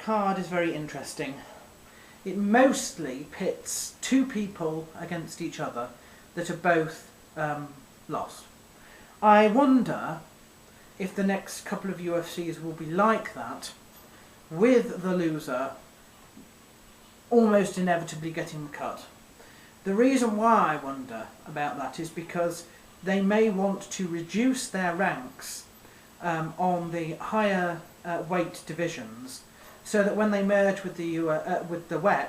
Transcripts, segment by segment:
card is very interesting. It mostly pits two people against each other that are both lost. I wonder if the next couple of UFCs will be like that, with the loser almost inevitably getting the cut. The reason why I wonder about that is because they may want to reduce their ranks on the higher weight divisions, so that when they merge with the WEC,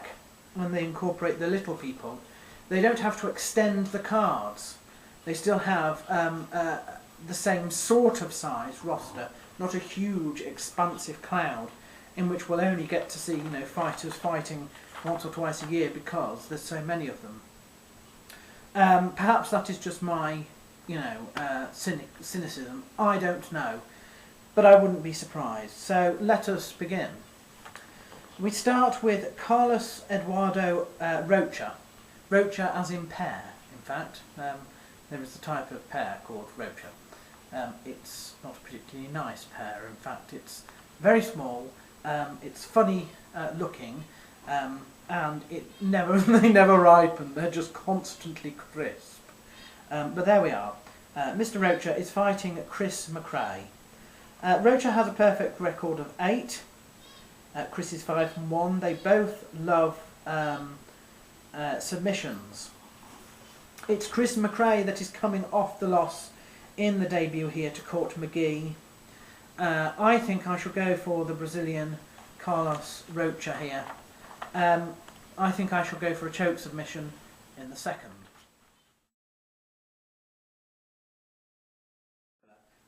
when they incorporate the little people, they don't have to extend the cards. They still have the same sort of size roster, not a huge expansive cloud in which we'll only get to see fighters fighting once or twice a year because there's so many of them. Perhaps that is just my cynicism. I don't know, but I wouldn't be surprised. So let us begin. We start with Carlos Eduardo Rocha. Rocha as in pear, in fact. There is a type of pear called Rocha. It's not a particularly nice pear, in fact. It's very small, it's funny looking, and they never ripen. They're just constantly crisp. But there we are. Mr. Rocha is fighting Chris McRae. Rocha has a perfect record of 8. Chris is 5-1. They both love submissions. It's Chris McRae that is coming off the loss in the debut here to Court McGee. I think I shall go for the Brazilian Carlos Rocha here. I think I shall go for a choke submission in the second.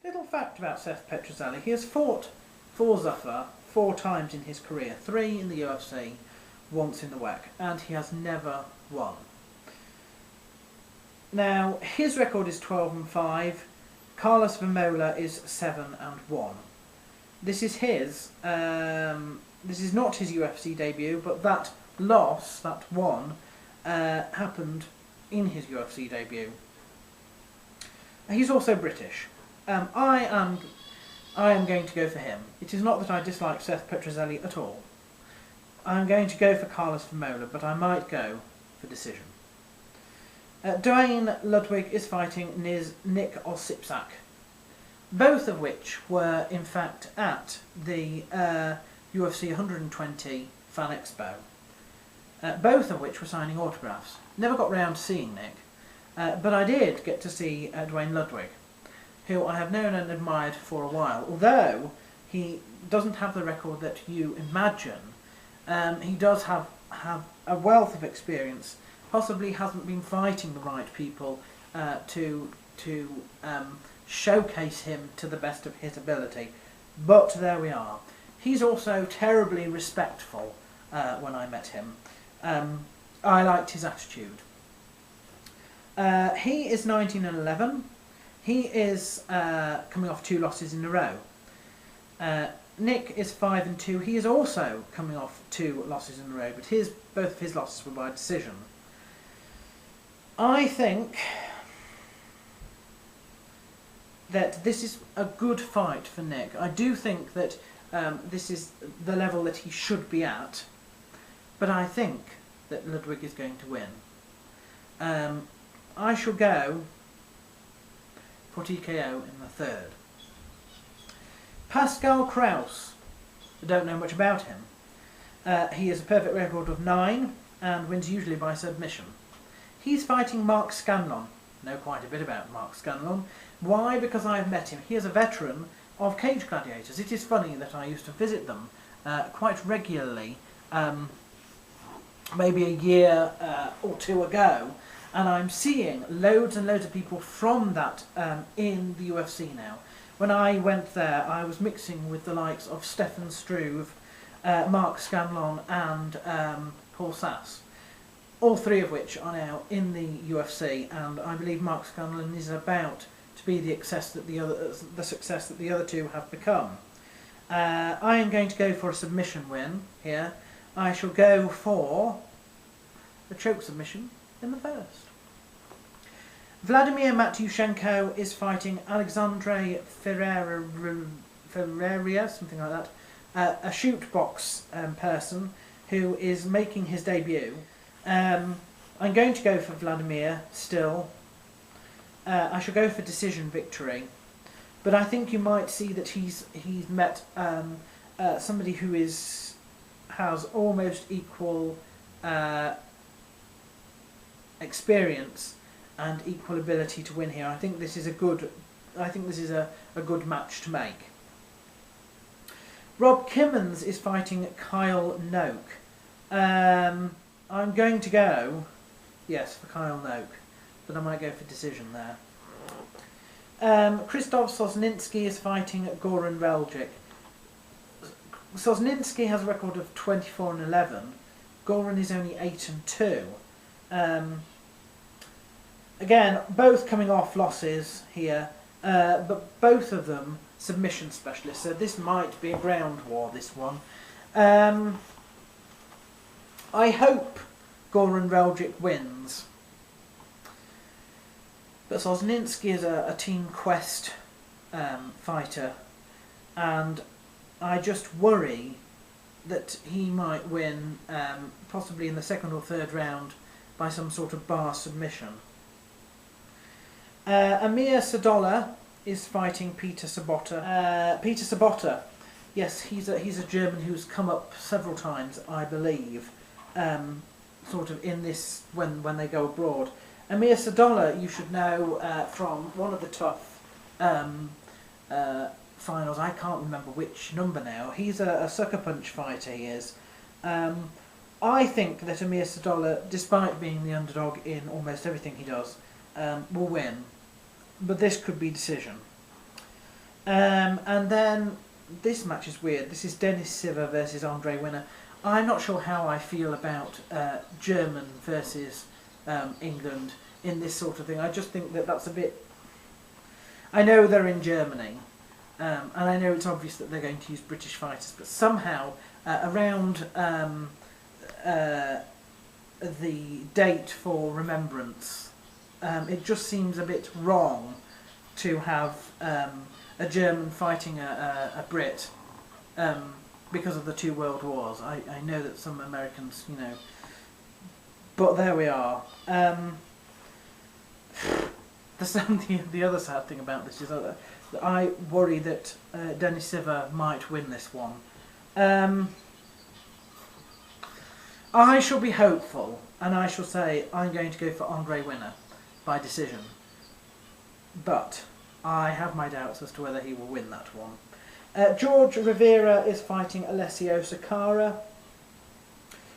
Little fact about Seth Petrozelli: he has fought for Zuffa 4 times in his career, 3 in the UFC, once in the WEC, and he has never won. Now, his record is 12-5. Carlos Vermola is 7-1. This is his. This is not his UFC debut, but that loss, that one, happened in his UFC debut. He's also British. I am going to go for him. It is not that I dislike Seth Petrozelli at all. I'm going to go for Carlos Vermola, but I might go for decision. Dwayne Ludwig is fighting Nick Osipczak, both of which were in fact at the UFC 120 Fan Expo, both of which were signing autographs. Never got round to seeing Nick, but I did get to see Dwayne Ludwig, who I have known and admired for a while. Although he doesn't have the record that you imagine, he does have a wealth of experience. Possibly hasn't been fighting the right people to showcase him to the best of his ability. But there we are. He's also terribly respectful when I met him. I liked his attitude. He is 19-11. He is coming off 2 losses in a row. Nick is 5-2. He is also coming off 2 losses in a row, but both of his losses were by decision. I think that this is a good fight for Nick. I do think that this is the level that he should be at, but I think that Ludwig is going to win. I shall go for TKO in the third. Pascal Kraus. I don't know much about him. He has a perfect record of 9 and wins usually by submission. He's fighting Mark Scanlon. Know quite a bit about Mark Scanlon. Why? Because I've met him. He is a veteran of Cage Gladiators. It is funny that I used to visit them quite regularly, maybe a year or 2 ago, and I'm seeing loads and loads of people from that in the UFC now. When I went there, I was mixing with the likes of Stefan Struve, Mark Scanlon and Paul Sass. All 3 of which are now in the UFC, and I believe Mark Scanlon is about to be the success that the other 2 have become. I am going to go for a submission win here. I shall go for a choke submission in the first. Vladimir Matyushenko is fighting Alexandre Ferreira, something like that, a shoot box person who is making his debut. I'm going to go for Vladimir still. I shall go for decision victory, but I think you might see that he's met somebody who has almost equal experience and equal ability to win here. I think this is a good match to make. Rob Kimmons is fighting Kyle Noak. I'm going to go, yes, for Kyle Noak, but I might go for decision there. Krzysztof Sosninski is fighting Goran Reljic. Sosninski has a record of 24-11. Goran is only 8-2. Again, both coming off losses here, but both of them submission specialists, so this might be a ground war, this one. I hope Goran Reljic wins, but Sosninski is a Team Quest fighter, and I just worry that he might win, possibly in the second or third round, by some sort of bar submission. Amir Sadola is fighting Peter Sobotta. Peter Sobotta, yes, he's a German who's come up several times, I believe, sort of in this when they go abroad. Amir Sadola, you should know from one of the tough finals. I can't remember which number now. He's a sucker punch fighter. He is. I think that Amir Sadola, despite being the underdog in almost everything he does, will win. But this could be decision. And then this match is weird. This is Denis Siver versus Andre Winner. I'm not sure how I feel about German versus England in this sort of thing. I just think that that's a bit... I know they're in Germany, and I know it's obvious that they're going to use British fighters, but somehow around the date for Remembrance, it just seems a bit wrong to have a German fighting a Brit because of the two world wars. I know that some Americans, you know, but there we are. The other sad thing about this is that I worry that Denis Siver might win this one. I shall be hopeful, and I shall say I'm going to go for Andre Winner by decision. But I have my doubts as to whether he will win that one. George Rivera is fighting Alessio Sakara.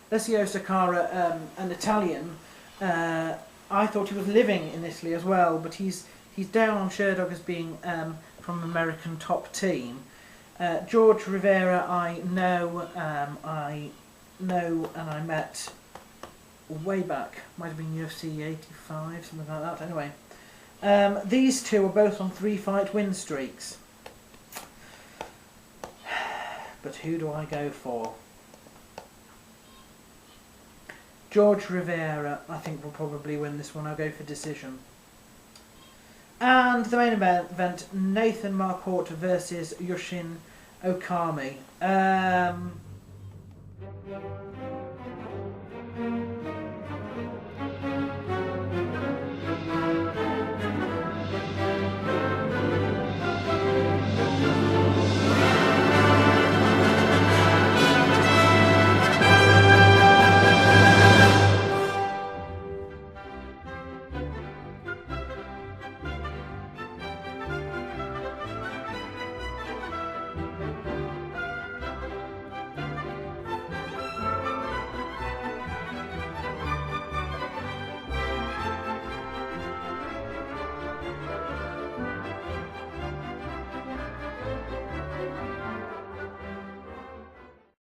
Alessio Sakara, an Italian. I thought he was living in Italy as well, but he's down on Sherdog as being from American Top Team. George Rivera, I know, and I met way back. Might have been UFC 85, something like that. Anyway, these two are both on 3-fight win streaks. But who do I go for? George Rivera, I think, will probably win this one. I'll go for decision. And the main event, Nathan Marquardt versus Yushin Okami.